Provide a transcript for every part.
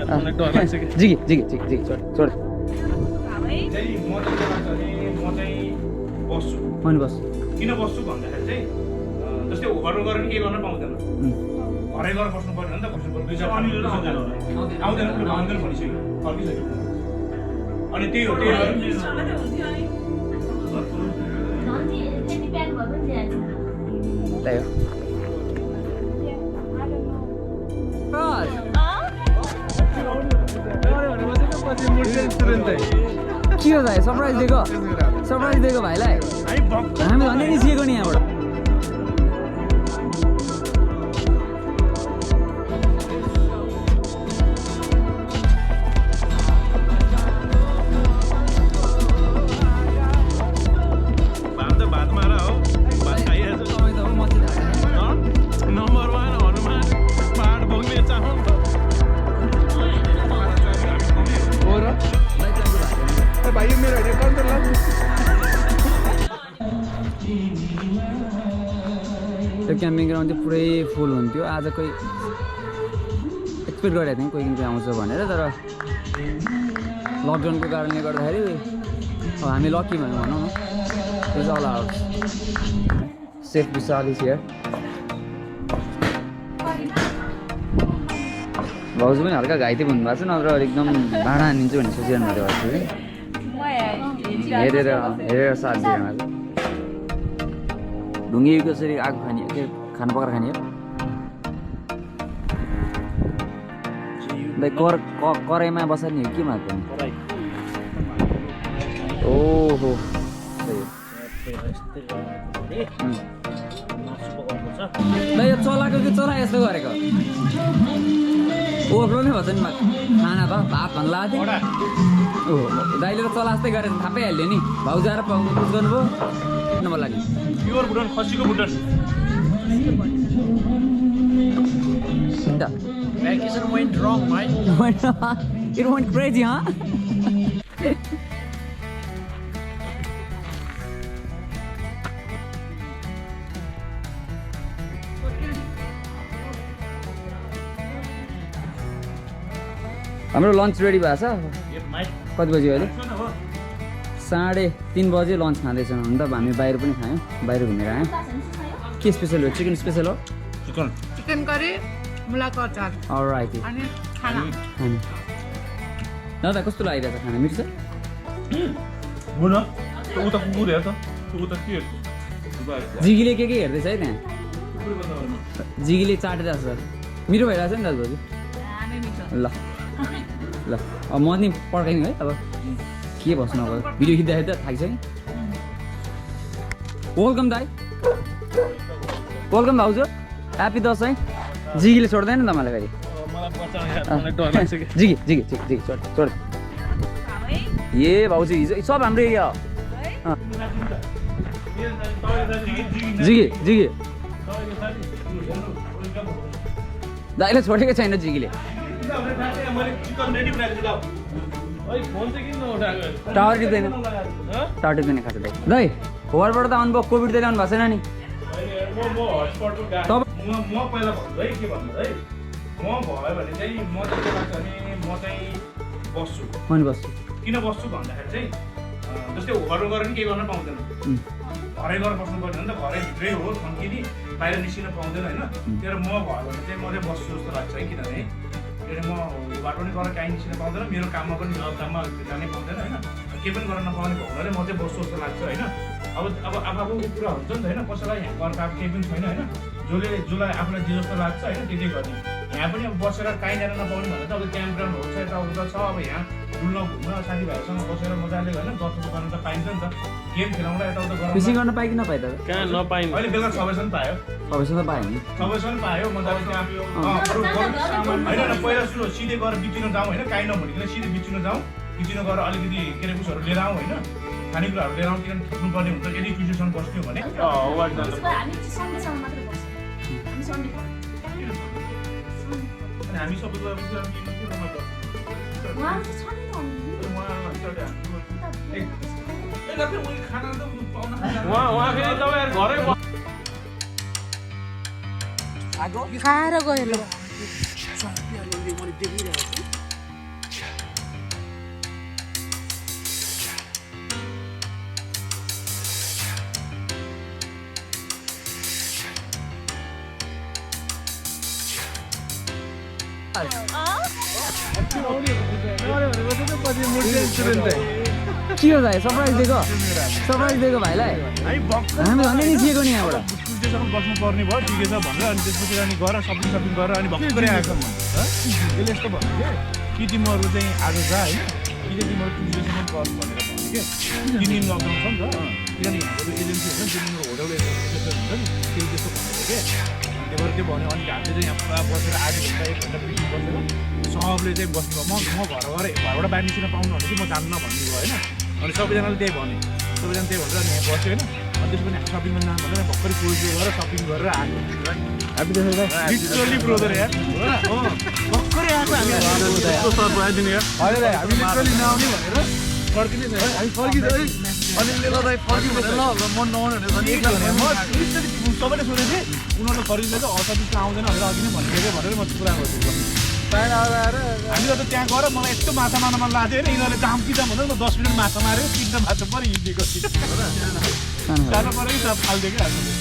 जिगी जिगी जिगी जिगी छोड छोड मन बस किन बस्छु भन्दाखेरि चाहिँ जस्तै ओभर गरेर के गर्न पाउँदैन घरै गएर बस्नु पर्यो नि त बस्नु पर्यो दुई चार आउँदैन भनिसक्यो फर्किसक्यो अनि त्यही हो के हो दाइ सरप्राइज दिएको भाइलाई हामी भन्दै निस्किएको नि यहाँबाट त्यो क्याम्पिङ ग्राउन्ड चाहिँ पुरै फुल हुन्थ्यो आज कोही एक्सपेक्ट गरेको थियौँ कोही किन आउँछ भनेर तर लकडाउनको कारणले गर्दाखेरि अब हामी लकी भयौँ भनौँ न is all ours safe Vishal is here भाउजू पनि हल्का घाइते भन्नुभएको छ नत्र एकदम भाँडा हानिदिन्छु भन्ने सोचिरहनु भएको थियो हेरेर साथ दिएर ढुङ्गी कसरी आगो खाने के खाना पकाएर खाने हो कराईमा बसाल्ने हो के मात्र ओहो यो चलाको कि चला यस्तो गरेको ओभ्लो नै भन्छ नि खाना त भात भन्नु लाग्यो ओहो दाइले त चला जस्तै गरेर थाहा पाइहाल्यो नि भाउजू आएर पुज गर्नुभयो नम्बर लाग्यो प्योर बुटन खसीको बुटन Vacation went wrong, right? It went crazy, huh? हाम्रो लन्च रेडी भएको छ कति बजी अहिले 3:30 बजे लन्च खाँदैछौँ हुन त हामी बाहिर पनि खायौँ बाहिर घुमेर आयौँ के स्पेसल हो चिकन स्पेसल हो चिकन करी मुलाको अचार अलराइट अनि खाना दादा कस्तो लागिरहेछ खाना मिठो छ हो न उता कुकुर हेर त उता के जिगीले के हेर्दैछ है त्यहाँ जिगीले चाटिरहेको छ मिठो भइरहेछ नि दाजुभाउजू ल ल अब म नि पड्काइदिउँ है अब के बस्नु अब भिडियो खिच्दाखेरि त थाकिसक्यो वेलकम दाइ वेलकम भाउजू ह्याप्पी दसैँ जिगीले छोड्दैन नि त मलाई फेरि जिगी जिगी जिगी छोड छोड ए भाउजू हिजो सब हाम्रो एरिया हो जिगी जिगी दाइले छोडेको छैन जिगीले टावर टिप्दैन खाँचो दाइ होवारबाट त आउनुभयो कोभिड त ल्याउनु भएको छैन नि म पहिला भन्छु है के भन्नु है म भयो भने चाहिँ म चाहिँ के लाग्छ भने म चाहिँ बस्छु किन बस्छु भन्दाखेरि चाहिँ जस्तै होभर गरेर नि केही गर्न पाउँदैन घरै गएर बस्नु पर्ने हो नि त घरै भित्रै हो थन्किने बाहिर निस्किन पाउँदैन होइन तर म भयो भने चाहिँ म चाहिँ बस्छु जस्तो लाग्छ है किनभने म होभर पनि गएर काहीँ निस्किन पाउँदैन मेरो काममा पनि काममा जानै पाउँदैन होइन केही पनि गर्न नपाउने भएकोले म चाहिँ बस्छु जस्तो लाग्छ होइन अब आफ्नो कुरा हुन्छ नि त होइन कसैलाई यहाँ घरको अब केही पनि छैन होइन जसलाई आफूलाई जे जस्तो लाग्छ होइन त्यही गर्ने यहाँ पनि अब बसेर काहीँ जान नपाउने भनेर त अब क्याम्प ग्राउन्डहरू छ यताउता छ अब यहाँ डुल्न घुम्न साथीभाइहरूसँग बसेर मजाले होइन गफहरू गर्न त पाइन्छ नि त गेम खेलाउँदा यताउता गराउँदा फिसिङ गर्न पायो कि नपायो त कहाँ नपाइन्छ अहिले बेला सबैसँग पायो सबैसँग पायो नि सबैसँग पायो मजाले त्यहाँ होइन पहिला सुरु सिधै गएर बिचिन जाउँ होइन काहीँ नभनिकन सिधै बिचिन जाउँ बिचिन गएर अलिकति के अरे उसहरू लिएर आउँ होइन खानेकुराहरू लिएर आउँ किनभने थप्नुपर्ने हुन्छ यदि ट्युसनसँग बस्थ्यो भने हामी सबैलाई खाएर गयो ल के हो दाइ सरप्राइज दिएको भाइलाई हामी भन्दै नि थिएको नि यहाँबाट ट्युसनसम्म बस्नु पर्ने भयो ठिकै छ भनेर अनि त्यसपछि अनि गएर सपिङ गरेर अनि भर्खरै आएको त्यसले यस्तो भन्यो कि तिमीहरू चाहिँ आज जा होइन कि तिमीहरू ट्युसनसम्म गर्नु भनेर भन्यो कि 3 दिन लकडाउन छ नि त किनभने हाम्रो एजेन्सी हुन्छ 3 दिनको होटल हुन्छ नि त्यो त्यस्तो भनेको के त्यही भएर त्यो भन्यो अनि हामीले चाहिँ यहाँ पुरा बसेर आधी घन्टा 1 घन्टा पिकनिक बसेर सबले चाहिँ बस्नु भयो म घरबाट बाहिर निस्किन पाउनु भने चाहिँ म जान्न भन्ने भयो होइन अनि सबैजनाले त्यही भन्यो सबैजना त्यही भनेर यहाँ बस्यो होइन अनि त्यसपछि हामी सपिङमा जानु भनेर भर्खरै कोल्ड गरेर सपिङ गरेर आएको लिटरली ब्रोदर यार भर्खरै आएको हामी लिटरली नआउने भनेर फर्किने छैन हामी फर्किँदै अनि दाइ फर्क्यो भनेर ल म नआउने भनेर म सबैले सोधेको थिएँ उनीहरूले फर्किँदैछ असाध्यै आउँदैन भनेर अघि नै भनिदिएको भनेर म कुरा गर्छु हामीले त त्यहाँ गएर मलाई यस्तो माछा मार्न मन लाग्थ्यो होइन यिनीहरूले जाम कि जाम भनेर म 10 मिनट माछा मारेँ 3टा माछा पऱ्यो हिँडेको सानो पऱ्यो कि सब फाल्थ्यो क्या हामीले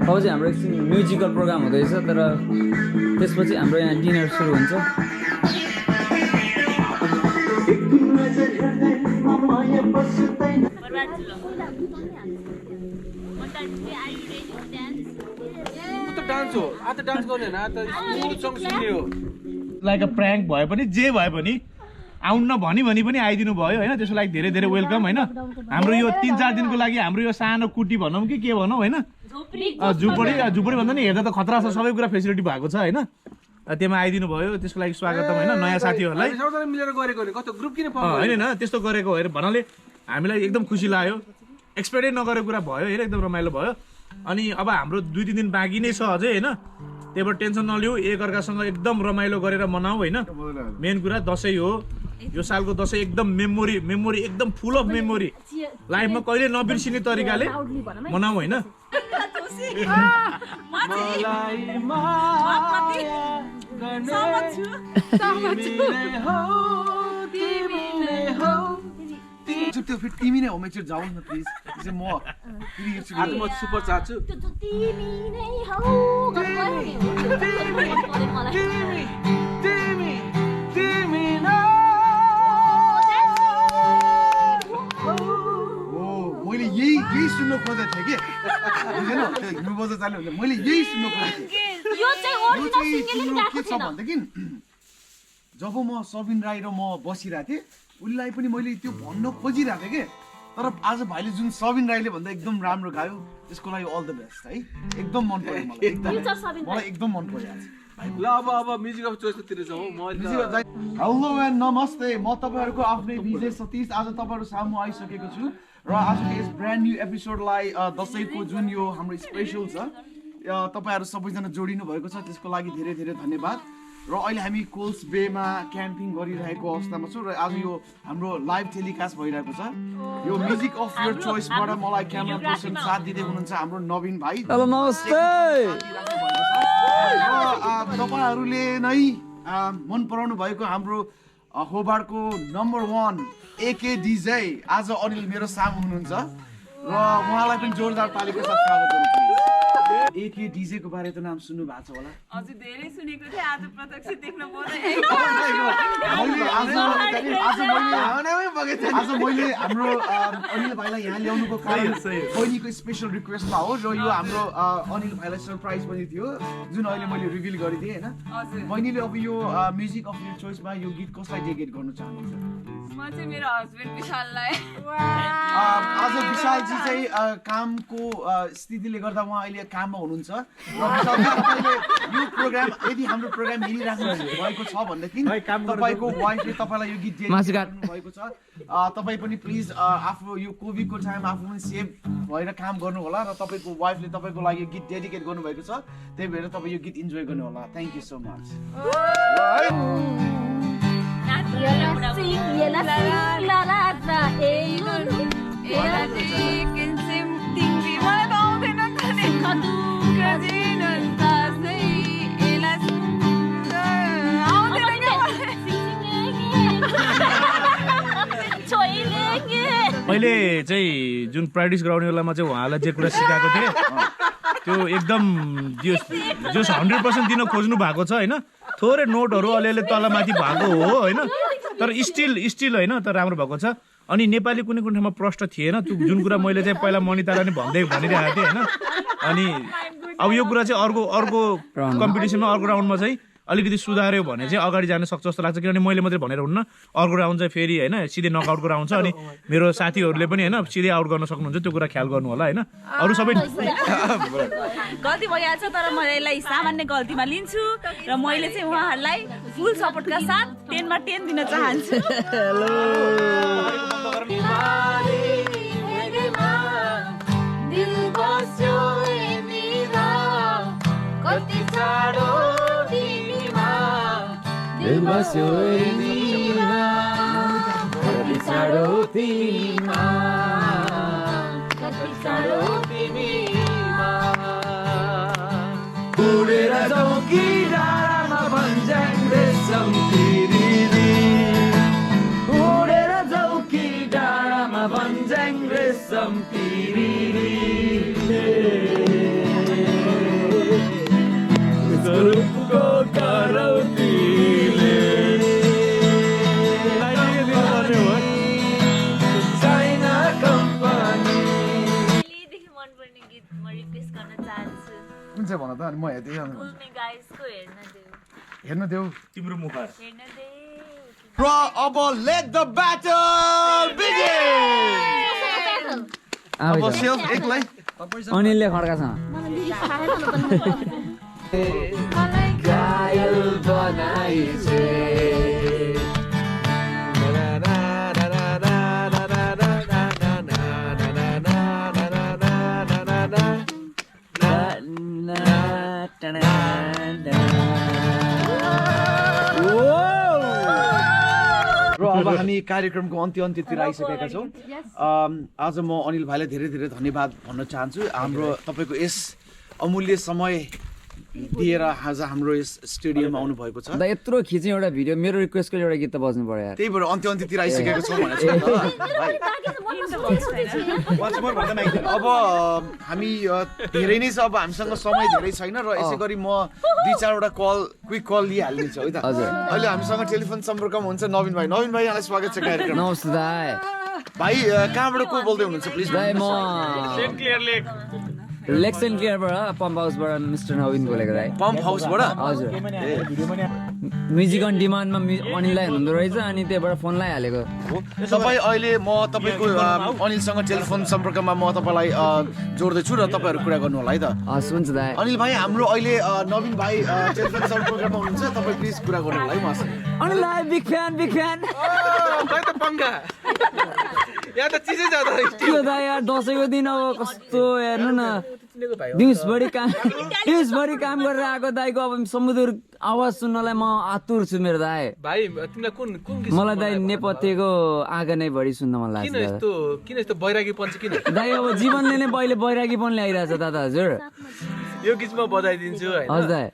अब चाहिँ हाम्रो एकछिन म्युजिकल प्रोग्राम हुँदैछ तर त्यसपछि हाम्रो यहाँ डिनर सुरु हुन्छ लाइक अ प्र्याङ्क भए पनि जे भए पनि आउन भनी पनि आइदिनु भयो होइन त्यसको लागि धेरै धेरै वेलकम होइन हाम्रो यो 3-4 दिनको लागि हाम्रो यो सानो कुटी भनौँ कि के भनौँ होइन झुपडी भन्दा नि हेर्दा त खतरा छ सबै कुरा फेसिलिटी भएको छ होइन त्यसमा आइदिनु भयो त्यसको लागि स्वागतम होइन नयाँ साथीहरूलाई होइन त्यस्तो गरेको हेर भन्नाले हामीलाई एकदम खुसी लाग्यो एक्सपेक्टै नगरेको कुरा भयो हेर एकदम रमाइलो भयो अनि अब हाम्रो 2-3 दिन बाँकी नै छ अझै होइन त्यही भएर टेन्सन नलिऊ एकअर्कासँग एकदम रमाइलो गरेर मनाऊ होइन मेन कुरा दसैँ हो यो सालको दसैँ एकदम मेमोरी एकदम फुल अफ मेमोरी लाइफमा कहिले नबिर्सिने तरिकाले मनाऊ होइन त्यो फेरि तिमी नै हो मेच्योर जाउँ न प्लिज म आज म सुपर चाहन्छु मैले यही सुन्न खोजेको थिएँ कि बुझेन हिँड्नु बजार चाल्यो भने मैले यही सुन्न खोजेको थिएँ के छ भनेदेखि जब म सबिन राई र म बसिरहेको थिएँ उसलाई पनि मैले त्यो भन्न खोजिरहेको थिएँ कि तर आज भाइले जुन सबिन राईले भन्दा एकदम राम्रो गायो त्यसको लागि अल द बेस्ट है एकदम मन पर्यो मलाई एकदम मन पर्यो आज ल अब म्युजिक अफ चोइसतिर जाउँ हेलो एन्ड नमस्ते म तपाईँहरूको आफ्नै विजय सतीश आज तपाईँहरू सामु आइसकेको छु र आजको यस ब्रान्ड न्यू एपिसोडलाई दसैँको जुन यो हाम्रो स्पेसल छ तपाईँहरू सबैजना जोडिनु भएको छ त्यसको लागि धेरै धेरै धन्यवाद र अहिले हामी कोल्स बेमा क्याम्पिङ गरिरहेको अवस्थामा छौँ र आज यो हाम्रो लाइभ टेलिकास्ट भइरहेको छ यो म्युजिक अफ योर चोइसबाट मलाई क्यामेरा पर्सन साथ दिँदै हुनुहुन्छ हाम्रो नवीन भाइ हेलो नमस्ते तपाईँहरूले नै मन पराउनु भएको हाम्रो होबार्टको नम्बर 1 एके डिजे आज अनिल मेरो सामु हुनुहुन्छ र उहाँलाई पनि जोरदार तालीको साथ स्वागत गर्छु एक यो डीजे को बारे त नाम सुन्नु भएको छ होला हजुर धेरै सुनेको थिएँ आज प्रत्यक्ष देख्न पाउँदै आज मैले हाम्रो अनिल भाइलाई यहाँ ल्याउनुको कारण बहिनीको स्पेसल रिक्वेस्टमा हो र यो हाम्रो अनिल भाइलाई सरप्राइज पनि थियो जुन अहिले मैले रिभिल गरिदिएँ होइन बहिनीले अब यो म्युजिक अफ यर चोइसमा यो गीत कसलाई डेडिकेट गर्नु चाहनुहुन्छ म चाहिँ मेरो हस्बेन्ड विशाललाई आज विशालजी चाहिँ कामको स्थितिले गर्दा उहाँ अहिले काममा हुनुहुन्छ र विशालजी तपाईँले यो प्रोग्राम यदि हाम्रो प्रोग्राम हेरिराख्नु भएको छ भनेदेखि तपाईँको वाइफले तपाईँलाई यो गीत डेडिकेट भएको छ तपाईँ पनि प्लिज आफू यो कोभिडको टाइम आफू पनि सेभ भएर काम गर्नु होला र तपाईँको वाइफले तपाईँको लागि यो गीत डेडिकेट गर्नुभएको छ त्यही भएर तपाईँ यो गीत इन्जोय गर्नु होला थ्याङ्क यू सो मच मैले चाहिँ जुन प्र्याक्टिस गराउने बेलामा चाहिँ उहाँलाई जे कुरा सिकाएको थिएँ त्यो एकदम जोस 100% दिन खोज्नु भएको छ होइन थोरै नोटहरू अलिअलि तलमाथि भएको हो होइन तर स्टिल होइन तर राम्रो भएको छ अनि नेपाली कुनै कुनै ठाउँमा प्रष्ट थिएन त्यो जुन कुरा मैले चाहिँ पहिला मनितालाई नि भनिरहेको थिएँ होइन अनि अब यो कुरा चाहिँ अर्को कम्पिटिसनमा अर्को राउन्डमा चाहिँ अलिकति सुधार्यो भने चाहिँ अगाडि जान सक्छ जस्तो लाग्छ किनभने मैले मात्रै भनेर हुन्न अर्को राउन्ड चाहिँ फेरि होइन सिधै नकआउटको राउन्ड छ अनि मेरो साथीहरूले पनि होइन सिधै आउट गर्न सक्नुहुन्छ त्यो कुरा ख्याल गर्नु होला होइन अरू सबै गल्ती भइहाल्छ तर म यसलाई सामान्य गल्तीमा लिन्छु र मैले चाहिँ उहाँहरूलाई फुल सपोर्टका साथ 10 मा 10 दिन चाहन्छु दिल बस्यो तिमीमा कति साह्रो तिमीमा कति साह्रो तिमीमा उडेर जाऊ कि डाँडामा भन्ज्याङ रेशम तिरिरी उडेर जाऊ कि डाँडामा भन्ज्याङ रेशम तिरिरी स्वरूपको करौती कुन चाहिँ भन त अनि म हेर्न देऊ तिम्रो मुखर र अब लेट द ब्याटल बिगिन अब सेल्फ एकलाई अनिलले खड्काछ घायल बनाइछे र अब हामी कार्यक्रमको अन्त्यतिर आइसकेका छौँ आज म अनिल भाइलाई धेरै धेरै धन्यवाद भन्न चाहन्छु हाम्रो तपाईँको यस अमूल्य समय दिएर आज हाम्रो यस स्टेडियममा आउनु भएको छ यत्रो खिच्ने एउटा भिडियो मेरो रिक्वेस्टको एउटा गीत त बज्नु पर्यो यार त्यही भएर अन्त्यतिर आइसकेको छौँ भनेको अब हामी धेरै नै छ अब हामीसँग समय धेरै छैन र यसै गरी म 2-4वटा क्विक कल लिइहाल्नेछु है त अहिले हामीसँग टेलिफोन सम्पर्कमा हुन्छ नवीन भाइ यहाँलाई स्वागत छ कार्यक्रम नमस्ते दाइ भाइ कहाँबाट को बोल्दै हुनुहुन्छ प्लिज दाइ म लेक्स एन्ड क्लियरबाट पम्प हाउसबाट मिस्टर नवीन बोलेको दाइ पम्प हाउसबाट हजुर म्युजिक अन डिमान्डमा अनिललाई हुनुहुँदो रहेछ अनि त्यहीबाट फोन लगाइहालेको तपाईँ अहिले म तपाईँको अनिलसँग टेलिफोन सम्पर्कमा म तपाईँलाई जोड्दैछु र तपाईँहरू कुरा गर्नु होला है त हस् हुन्छ दाइ अनिल भाइ हाम्रो अहिले नवीन भाइ टेलिफोन सम्पर्कमा हुनुहुन्छ तपाईँ प्लिज कुरा गर्नु होला है मसँग अनिल दाइ बिग फ्यान के हो दाइ यार दसैँको दिन अब कस्तो हेर्नु न दिउँसभरि काम गरेर आएको दाइको अब समुद्र आवाज सुन्नलाई म आतुर छु मेरो दाइ तिमीलाई कुन मलाई दाइ नेपथ्यको आँगा नै बढी सुन्न मन लाग्छ किन यस्तो बैरागीपन चाहिँ किन दाइ अब जीवनले नै पहिले बैरागीपन ल्याइरहेछ दादा हजुर यो गीत म बजाइदिन्छु हजुर होइन दाइ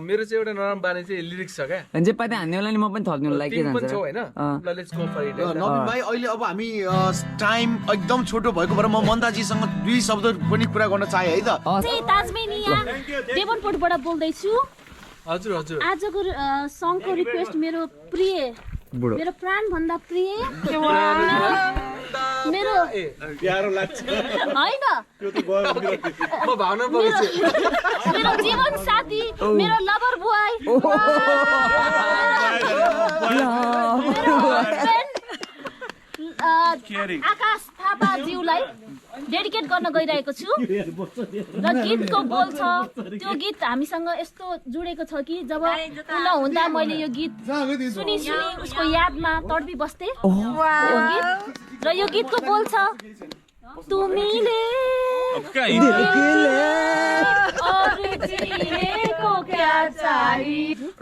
मेरो चाहिँ एउटा नराम्रो बानी चाहिँ लिरिक्स छ क्या अनि चाहिँ पाते हान्ने बेला नि म पनि थप्ने बेला के टिम पनि जान्छ छौ होइन ल लेट्स गो फर इट नवीन भाइ अहिले अब हामी टाइम एकदम छोटो भएको भएर म मन्दाजीसँग 2 शब्द पनि कुरा गर्न चाहे है त ताजमेनिया डेभनपोर्टबाट बोल्दैछु हजुर हजुर आजको सङको रिक्वेस्ट मेरो प्रिय बुढो मेरो प्राण भन्दा प्रिय मेरो प्यारो लाग्छ होइन म भावना बगैछु मेरो जीवन साथी मेरो लभर बोय मेरो husband, आकाश थापाज्यूलाई डेडिकेट गर्न गइरहेको छु र गीतको बोल छ त्यो गीत हामीसँग यस्तो जुडेको छ कि जब उ नहुँदा मैले यो गीत सुनि उसको यादमा तडपी बस्थे यो गीत र यो गीतको बोल छ तुमीले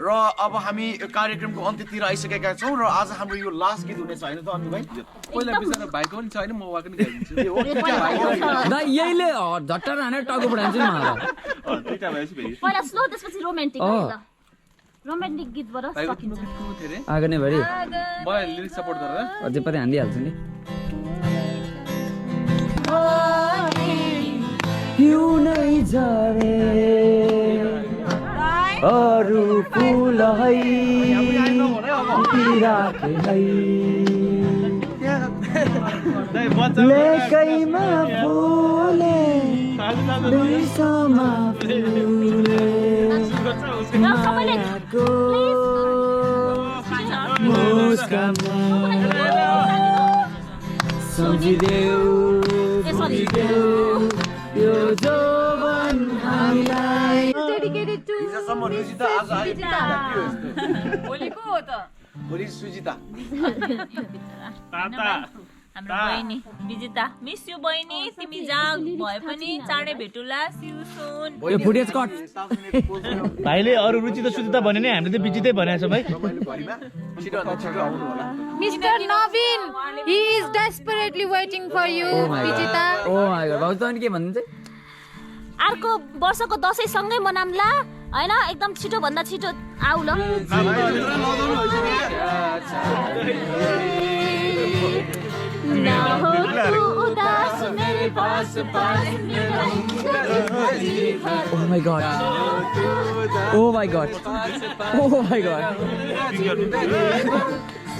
र अब हामी कार्यक्रमको अन्त्यतिर आइसकेका छौँ र आज हाम्रो यो लास्ट गीत हुनेछ होइन त अन्जु भाइ पहिला बिचरा भाइको पनि छ होइन म उहाँको नि गाइदिन्छु दाइ यहीले झट्टा हानेर टाउको बढाइदिन्छु नि मलाई दुईटा भएपछि फेरि पहिला स्लो त्यसपछि रोमान्टिक रोमान्टिक गीतबाट सकिन्छ आएको नै भरि मलाई लिरिक्स सपोर्ट गरेर अझै पनि हानिदिइहाल्छु नि हिउँ नै झरे अरू फुल है राखे है लेकैमा फुले बिर्समा फुले मायाको मुस्कानमा सम्झिदेऊ यो जवान हामीलाई हिजोसम्म रुजिता आज आयो भोलिको हो त भोलि सुजिता हाम्रो बहिनी विजिता मिस यु बहिनी तिमी जहाँ भए पनि चाँडै भेटुला सिउ सुन यो फुटेज कट भाइले अरू रुचि त सुजिता भने नि हामीले त बिजितै भनेको छ भाइ Mr. Naveen, he is desperately waiting for you, Vijita. Oh my God भाउजू अनि के भन्नुहुन्छ अर्को वर्षको दसैँ सँगै मनाउँला हैन एकदम छिटो भन्दा छिटो आउ ल ना हो तू उदास मेरे पास oh my God oh my God oh my God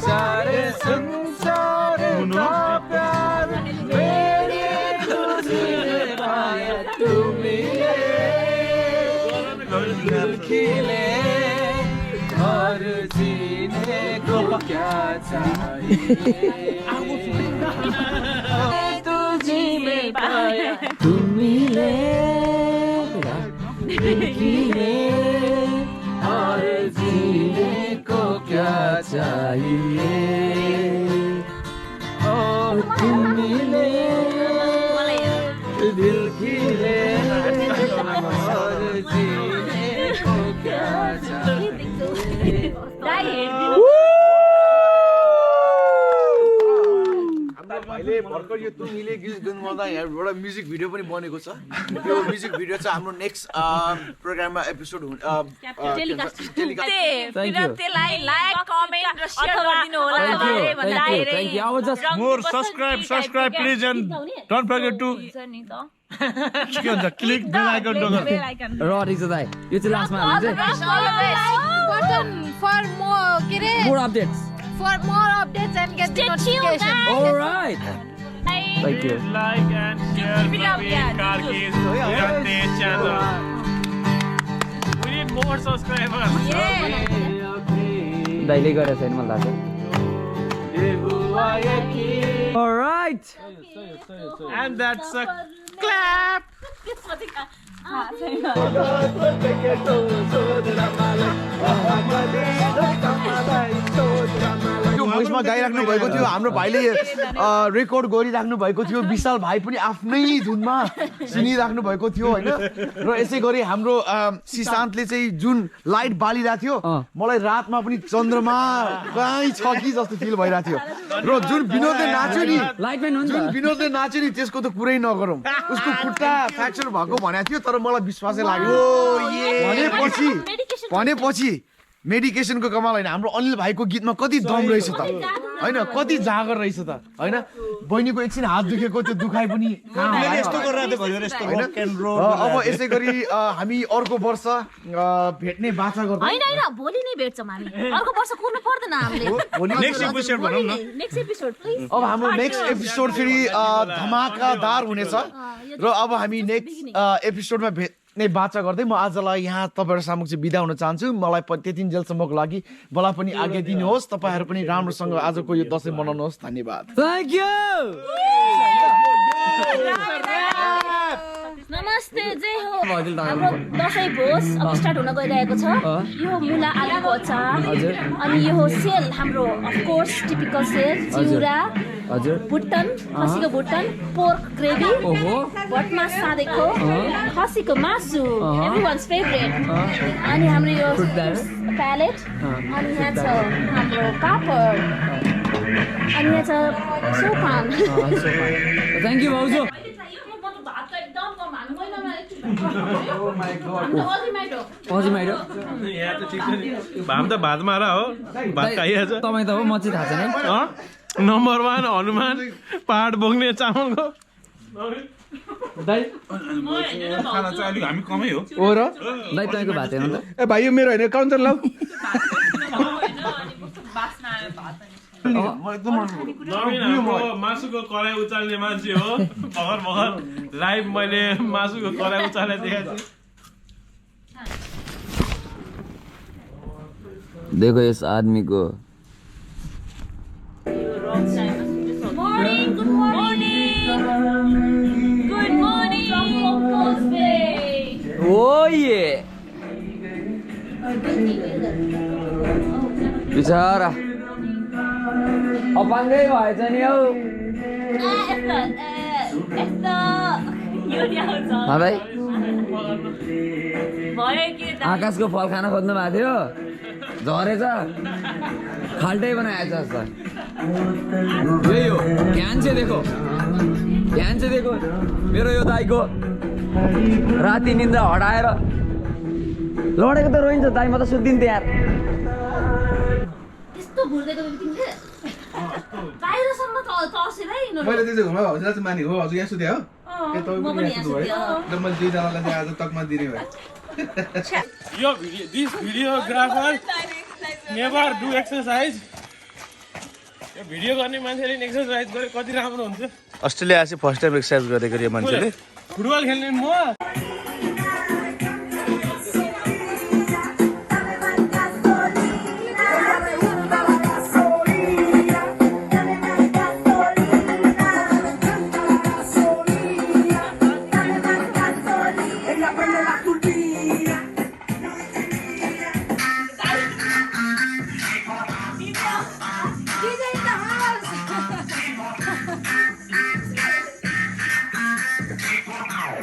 सारे संसार का प्यार मेरे तुझे पाया तुमने दिल खिले और जीने को क्या चाहिए तुझे में पाया तुम मिले दिल खिले और जीने को क्या चाहिए और तुम मिले दिल खिले और जीने को क्या चाहिए भाइले भर्खर यो तुमीले गीत गाउनुभन्दा यहाँबाट म्युजिक भिडियो पनि बनेको छ त्यो म्युजिक भिडियो चाहिँ हाम्रो नेक्स्ट प्रोग्राममा एपिसोड त्यसलाई लाइक कमेन्ट र शेयर गरिदिनु होला धेरै भन्दा धेरै Thank you. I was just more subscribe please and don't forget to के भन्छ क्लिक बेल आइकन डोगन रडी छ दाइ यो चाहिँ लास्टमा हाल्नु Button for more, more updates for more updates and get the notification. all right thank you like and share कार्किज Virante channel we need more subscribers दाइले गरेछ हैन मलाई लाग्छ all right and that's a clap भोइसमा गाइराख्नु भएको थियो हाम्रो भाइले रेकर्ड गरिराख्नु भएको थियो विशाल भाइ पनि आफ्नै धुनमा सुनिराख्नु भएको थियो होइन र यसै गरी हाम्रो सिशान्तले चाहिँ जुन लाइट बालिरहेको थियो मलाई रातमा पनि चन्द्रमा कहीँ छ कि जस्तो फिल भइरहेको थियो र जुन विनोदले नाच्यो नि त्यसको त कुरै नगरौँ उसको खुट्टा फ्र्याक्चर भएको भनेको थियो तर मलाई विश्वासै लाग्यो भनेपछि मेडिकेसनको कमाल होइन हाम्रो अनिल भाइको गीतमा कति दम रहेछ त होइन कति जागर रहेछ त होइन बहिनीको एकछिन हात दुखेको त्यो दुखाइ पनि अब यसै गरी हामी अर्को वर्ष भेट्ने बाचा गर्छौँ होइन भोलि नै भेट्छौँ हामी अर्को वर्ष कुर्नु पर्दैन हामीले अब हाम्रो नेक्स्ट एपिसोड फेरि धमाकादार हुनेछ र अब हामी नेक्स्ट एपिसोडमा नै बाचा गर्दै म आजलाई यहाँ तपाईँहरू समक्ष बिदा हुन चाहन्छु मलाई त्यति जेलसम्मको लागि मलाई पनि आज्ञा दिनुहोस् तपाईँहरू पनि राम्रोसँग आजको यो दसैँ मनाउनुहोस् धन्यवाद थ्याङ्क यू नमस्ते जय हो हाम्रो दसैँ भोज अब स्टार्ट हुन गइरहेको छ यो मुला आलुको अचार अनि यो हो सेल हाम्रो अफकोर्स टिपिकल सेल चिउरा भुटन खसीको भुटन पोर्क ग्रेभी भटमास साँदेको खसीको मासु एभ्रीवान्स फेभरेट अनि हाम्रो यो प्यालेट अनि यहाँ छ हाम्रो पापड अनि यहाँ छ सोपान थ्याङ्क यू भाउजू भाम त भातमा हो भात खाइहाल्छ तपाईँ त हो म चाहिँ थाहा छैन नम्बर 1 हनुमान पहाड बोक्ने चामलको खाना चाहिँ अलिक हामी कमै हो र दाइ तपाईँको भात हेर्नु त ए भाइ यो मेरो होइन काउन्टर लाऊ मासुको कराई उचाल्ने मान्छे हो भर्खर लाइभ मैले मासुको कराई उचालेर देखाएको छु देखो यस आदमीको बिचारा अपाङ्गै भएछ नि हौ भाइ आकाशको फल खान खोज्नु भएको थियो झरेछ खाल्टै बनाएछ जस्तो यही हो ध्यान चाहिँ देखो मेरो यो दाइको राति निन्द्रा हटाएर लडेको त रोइन्छ दाइ म त सुत्दिन्थेँ यार त्यस्तो भुल्दैको तिमीले बाहिरसम्म तर्सेरै मैले त्यो घरमा हजुर चाहिँ मानेको हो हजुर यहाँ सुते हो मैले दुईजनालाई चाहिँ आज तकमा दिने भयो this videographer never do exercise यो भिडियो गर्ने मान्छेले एक्सरसाइज गरे कति राम्रो हुन्छ अस्ट्रेलिया आएपछि फर्स्ट टाइम एक्सरसाइज गरेको यो मान्छेले फुटबल खेल्ने म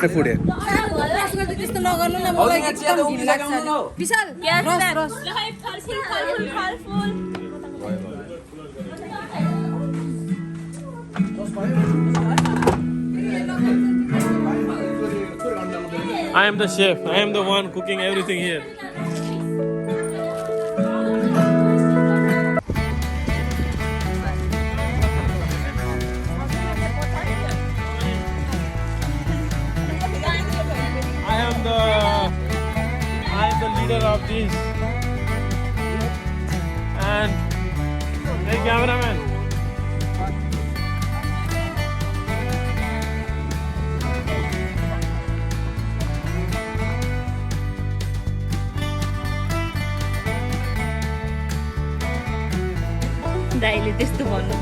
फुडे त्यस्तो नगर्नु न मलाई एकदम घिन लाग्छ विशाल रस I am the chef. I am the one cooking everything here. I am the leader of this. And hey, cameraman. दाइले त्यस्तो भन्नु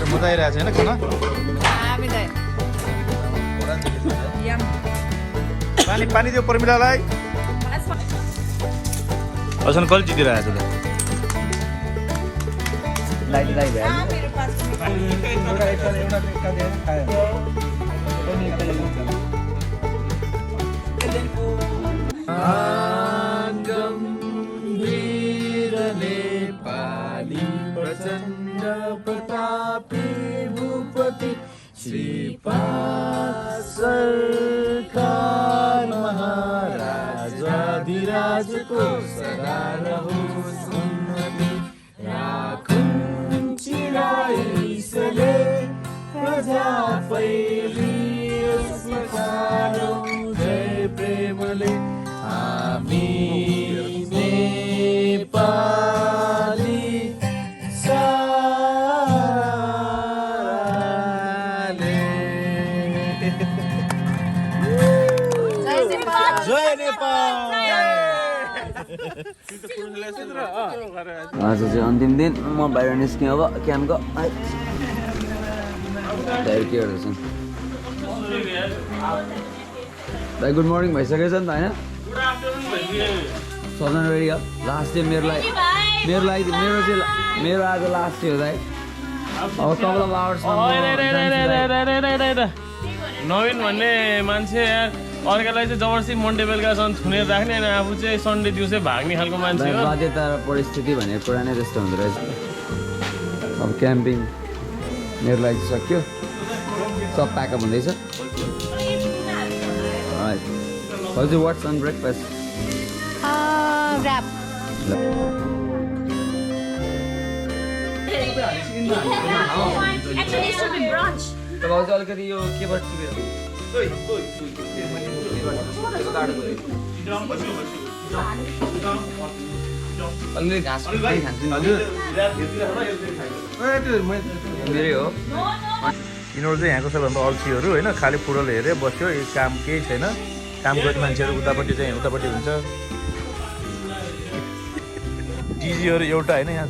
मजा आइरहेको छ होइन खाना पानी पानी दियो प्रमिलालाई असन कहिले जितिरहेको छ प्रचण्ड प्रतापी भूपति श्रीपाद सरकार महाराजाधिराजको सदा रहोस् उन्नति राखुन् चिराइसले प्रजा फैलियोस् मकानो जय प्रेमले हामी नेपाली आज चाहिँ अन्तिम दिन म बाहिर निस्केँ अब क्याम्पको दाइ के गर्दैछन् दाइ गुड मर्निङ भइसकेछ नि त होइन सबजना रेडी हो लास्ट डे मेरो आज लास्ट डे हो दाइ अब कपाल आवर्समा नवीन भन्ने मान्छे यार अर्कालाई चाहिँ जबरजस्ती मन्डे बेलुकासम्म थुनेर राख्ने अनि आफू चाहिँ सन्डे दिउँसै भाग्ने खालको मान्छे हो बाध्यता र परिस्थिति भनेको कुरा नै त्यस्तो हुँदो रहेछ अब क्याम्पिङ मेरो लागि चाहिँ सक्यो सब प्याकअप हुँदैछ हजुर what's on breakfast wrap. Actually, it should be brunch. भाउ चाहिँ अलिकति यो केबाट टिपेर अलिअलि घाँस पनि खान्छु नि मेरै हो यिनीहरू चाहिँ यहाँको सबैभन्दा अल्छीहरू होइन खालि फुटबल हेरेर बस्यो यो काम केही छैन काम गर्ने मान्छेहरू उतापट्टि चाहिँ उतापट्टि हुन्छ डिजीहरू एउटा होइन यहाँ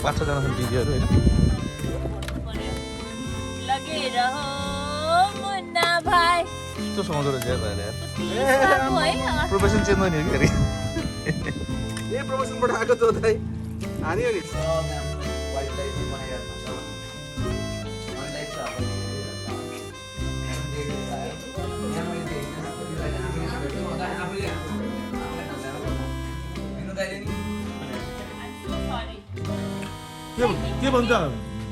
5-6जना छन् डिजीहरू होइन कस्तो सुहाउँदो रहेछ यार प्रोफेसन चेन्ज गर्ने हो कि अरे ए प्रोफेसनबाट आएको त दाइ हान्यो नि के भन्छ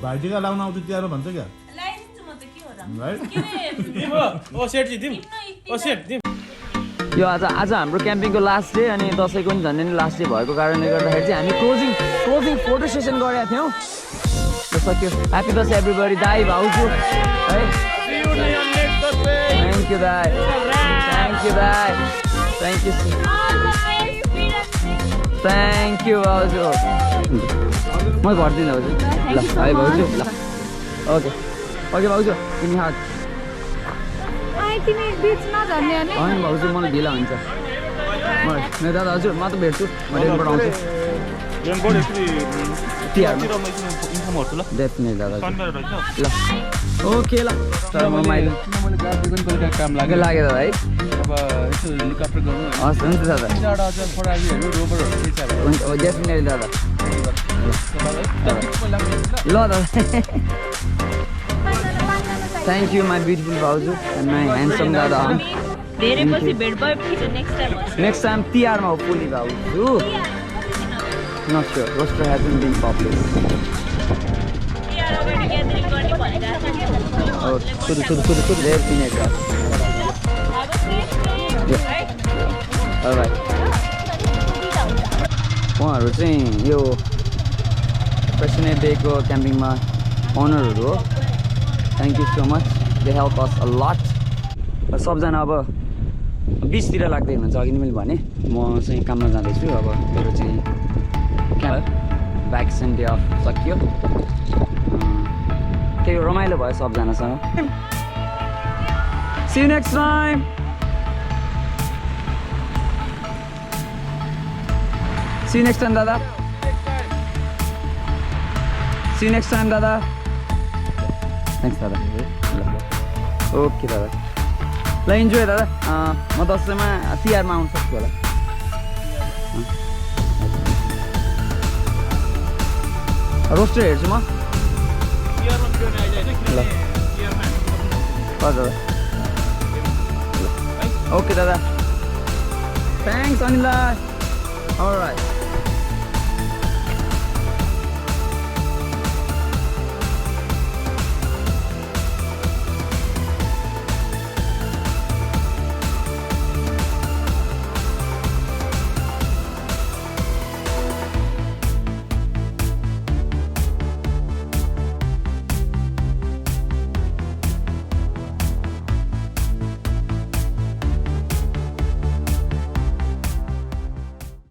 भाइटिका लाउन आउँछ तिहार भन्छ क्या यो आज हाम्रो क्याम्पिङको लास्ट डे अनि दसैँको पनि झन्डै लास्ट डे भएको कारणले गर्दाखेरि चाहिँ हामी क्लोजिङ फोटो सेसन गरेका थियौँ सक्यो ह्याप्पी दसैँ एभ्रीबडी दाई भाउजू है थ्याङ्क यू दाई थ्याङ्क यू भाउजू म गरिदिनु भाउजू ल है भाउजू ल ओके भाउजू तिमी हात तिमी बिचमा झर्ने अनि होइन भाउजू मलाई ढिला हुन्छ मेरो दादा हजुर म त भेट्छु म रेनबाट आउँछु डेफिनेटली दादा ल ओके ल तर म माइल काम लाग्यो दादा है अब यसो हेलिकप्टर गर्नु हस् हुन्छ दादा हुन्छ डेफिनेटली दादा ल दादा थ्याङ्क यू माई ब्युटिफुल भाउजू एन्ड माई ह्यान्डसम दादा धेरै पछि भेट भएपछि नेक्स्ट टाइम तिहारमा हो पुली भाउजू not sure rooster hasn't been popular सुरु धेरै पिनेको उहाँहरू चाहिँ यो प्रेसिडेन्ट डेको क्याम्पिङमा अनरहरू हो thank you so much they help us a lot सबजना अब बिचतिर लाग्दै हुनुहुन्छ अघि नै मैले भने म चाहिँ काममा जाँदैछु अब मेरो चाहिँ भ्याकेसन डे अफ सकियो केही रमाइलो भयो सबजनासँग see you next time see you next time दादा थ्याङ्क्स दादा ल ओके दादा ल इन्जोय दादा म दसैँमा तिहारमा आउनु सक्छु होला रोस्टर हेर्छु म ल हजुर ओके दादा थ्याङ्क्स अनिल अलराइट